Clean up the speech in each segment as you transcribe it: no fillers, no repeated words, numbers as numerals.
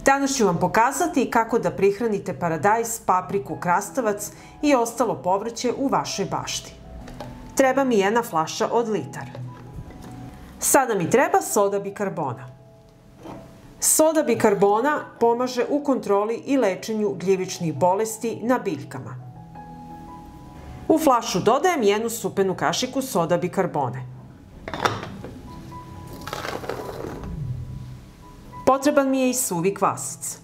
Danas ću vam pokazati kako da prihranite paradajz, papriku, krastavac i ostalo povrće u vašoj bašti. Treba mi jedna flaša od litar. Sada mi treba soda bikarbona. Soda bikarbona pomaže u kontroli i lečenju gljivičnih bolesti na biljkama. U flašu dodajem jednu supenu kašiku soda bikarbone. Potreban mi je i suvi kvasac.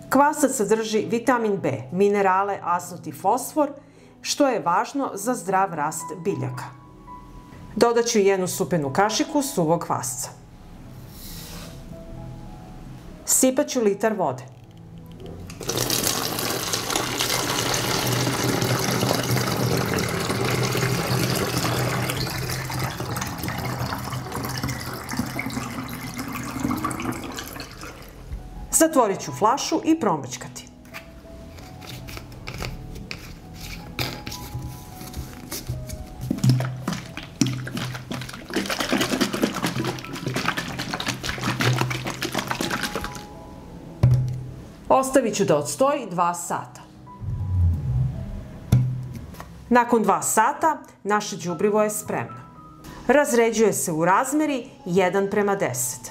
Kvasac sadrži vitamin B, minerale, azot i fosfor, što je važno za zdrav rast biljaka. Dodat ću jednu supenu kašiku suvog kvasca. Sipat ću litar vode. Zatvorit ću flašu i promačkati. Ostavit ću da odstoji 2 sata. Nakon 2 sata naše đubrivo je spremno. Razređuje se u razmeri 1:10.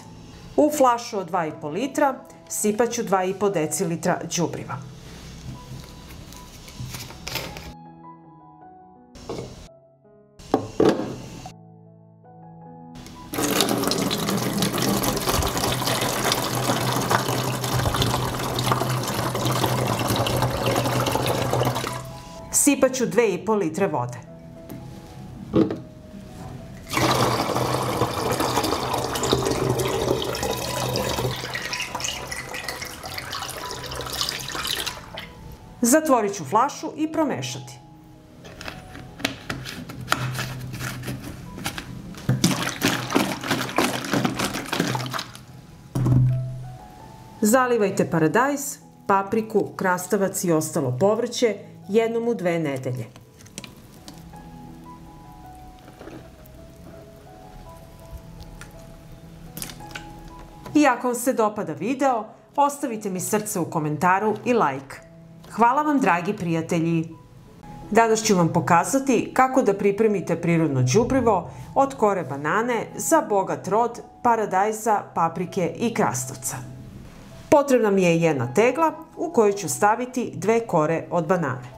U flašu od 2,5 litra sipat ću 2,5 decilitra đubriva. Sipat ću 2,5 litre vode. Zatvorit ću flašu i promešati. Zalivajte paradajz, papriku, krastavac i ostalo povrće jednom u 2 nedelje. I ako vam se dopada video, ostavite mi srce u komentaru i like. Hvala vam, dragi prijatelji! Danas ću vam pokazati kako da pripremite prirodno đubrivo od kore banane za bogat rod paradajza, paprike i krastavca. Potrebna mi je jedna tegla u kojoj ću staviti 2 kore od banane.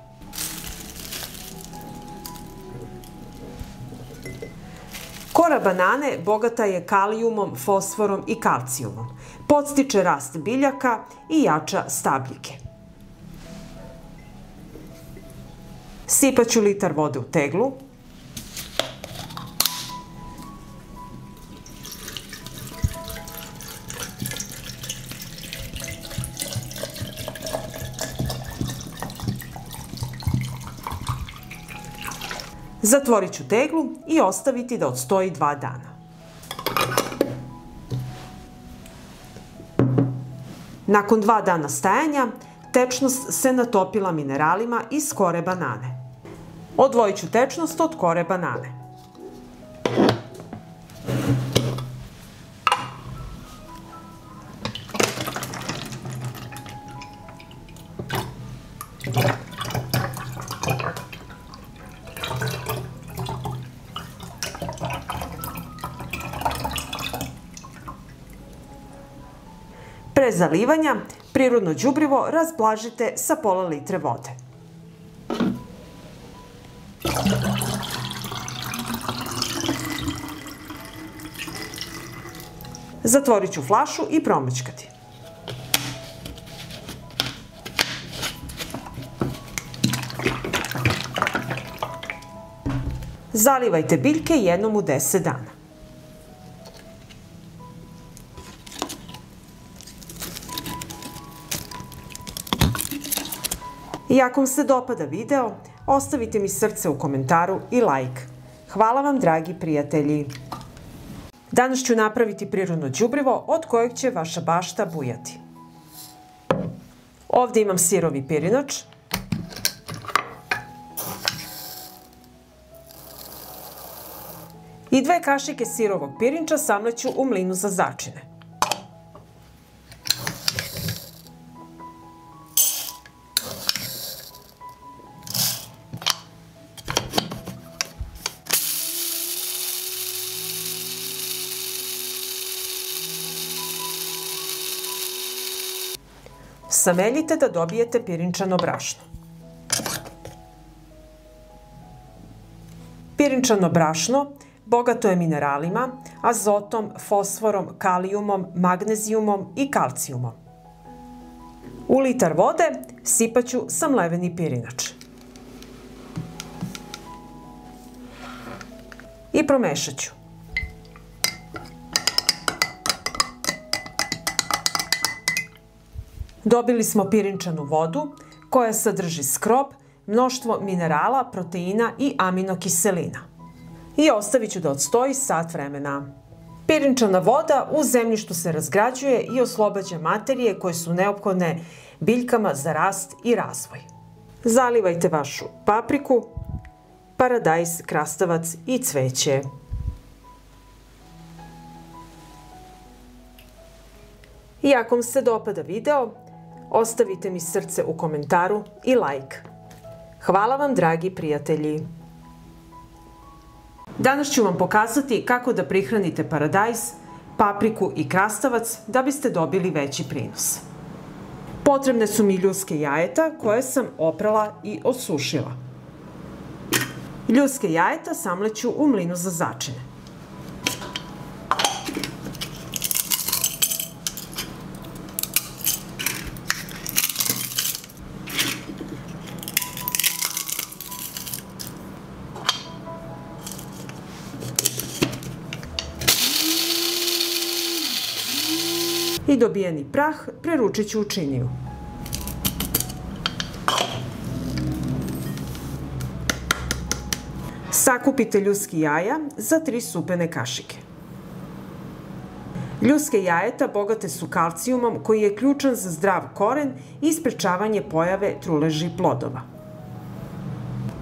Kora banane bogata je kalijumom, fosforom i kalcijumom. Podstiče rast biljaka i jača stabljike. Sipat ću litar vode u teglu. Zatvorit ću teglu i ostaviti da odstoji 2 dana. Nakon 2 dana stajanja, tečnost se natopila mineralima iz kore banane. Odvojit ću tečnost od kore banane. Pre zalivanja, prirodno đubrivo razblažite sa pola litre vode. Zatvorit ću flašu i promačkati. Zalivajte biljke jednom u 10 dana. I ako vam se dopada video, ostavite mi srce u komentaru i like. Hvala vam, dragi prijatelji! Danas ću napraviti prirodno đubrivo od kojeg će vaša bašta bujati. Ovdje imam sirovi pirinač, i 2 kašike sirovog pirinča samleću u mlinu za začine. Sameljite da dobijete pirinčano brašno. Pirinčano brašno bogato je mineralima, azotom, fosforom, kalijumom, magnezijumom i kalcijumom. U litar vode sipaću samleveni pirinač. I promešat ću. Dobili smo pirinčanu vodu koja sadrži skrob, mnoštvo minerala, proteina i aminokiselina. I ostavit ću da odstoji sat vremena. Pirinčana voda u zemljištu se razgrađuje i oslobađa materije koje su neophodne biljkama za rast i razvoj. Zalivajte vašu papriku, paradajz, krastavac i cveće. I ako vam se dopada video, ostavite mi srce u komentaru i like. Hvala vam, dragi prijatelji! Danas ću vam pokazati kako da prihranite paradajz, papriku i krastavac da biste dobili veći prinos. Potrebne su mi ljuske jajeta koje sam oprala i osušila. Ljuske jajeta samleću u mlinu za začine. I dobijeni prah preručit ću u činiju. Sakupite ljuski jaja za 3 supene kašike. Ljuske jajeta bogate su kalcijumom koji je ključan za zdrav koren i sprečavanje pojave truleži plodova.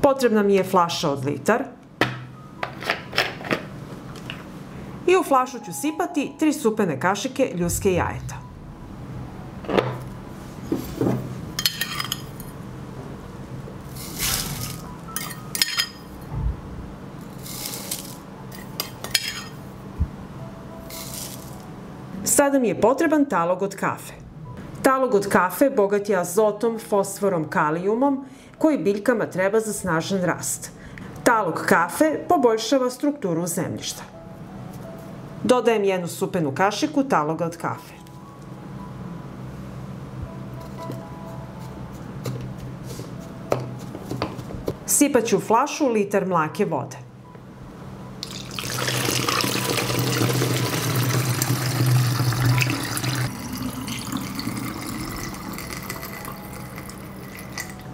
Potrebna mi je flaša od litar. I u flašu ću sipati 3 supene kašike ljuske jajeta. Sada mi je potreban talog od kafe. Talog od kafe bogat je azotom, fosforom, kalijumom koji biljkama treba za snažan rast. Talog kafe poboljšava strukturu zemljišta. Dodajem 1 supenu kašiku taloga od kafe. Sipaću u flašu litar mlake vode.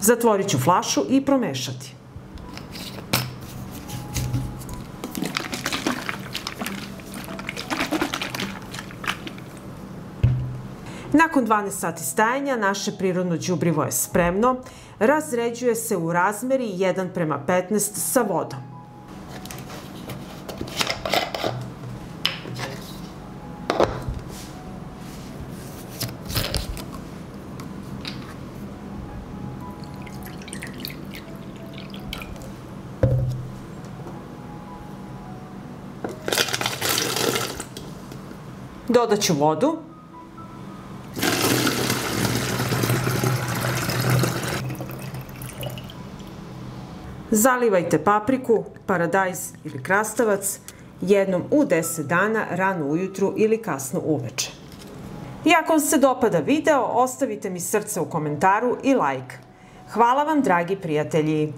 Zatvorit ću flašu i promešati. Nakon 12 sati stajanja, naše prirodno đubrivo je spremno. Razređuje se u razmeri 1:15 sa vodom. Dodat ću vodu. Zalivajte papriku, paradajz ili krastavac jednom u 10 dana, rano ujutru ili kasno uveče. I ako vam se dopada video, ostavite mi srce u komentaru i like. Hvala vam, dragi prijatelji!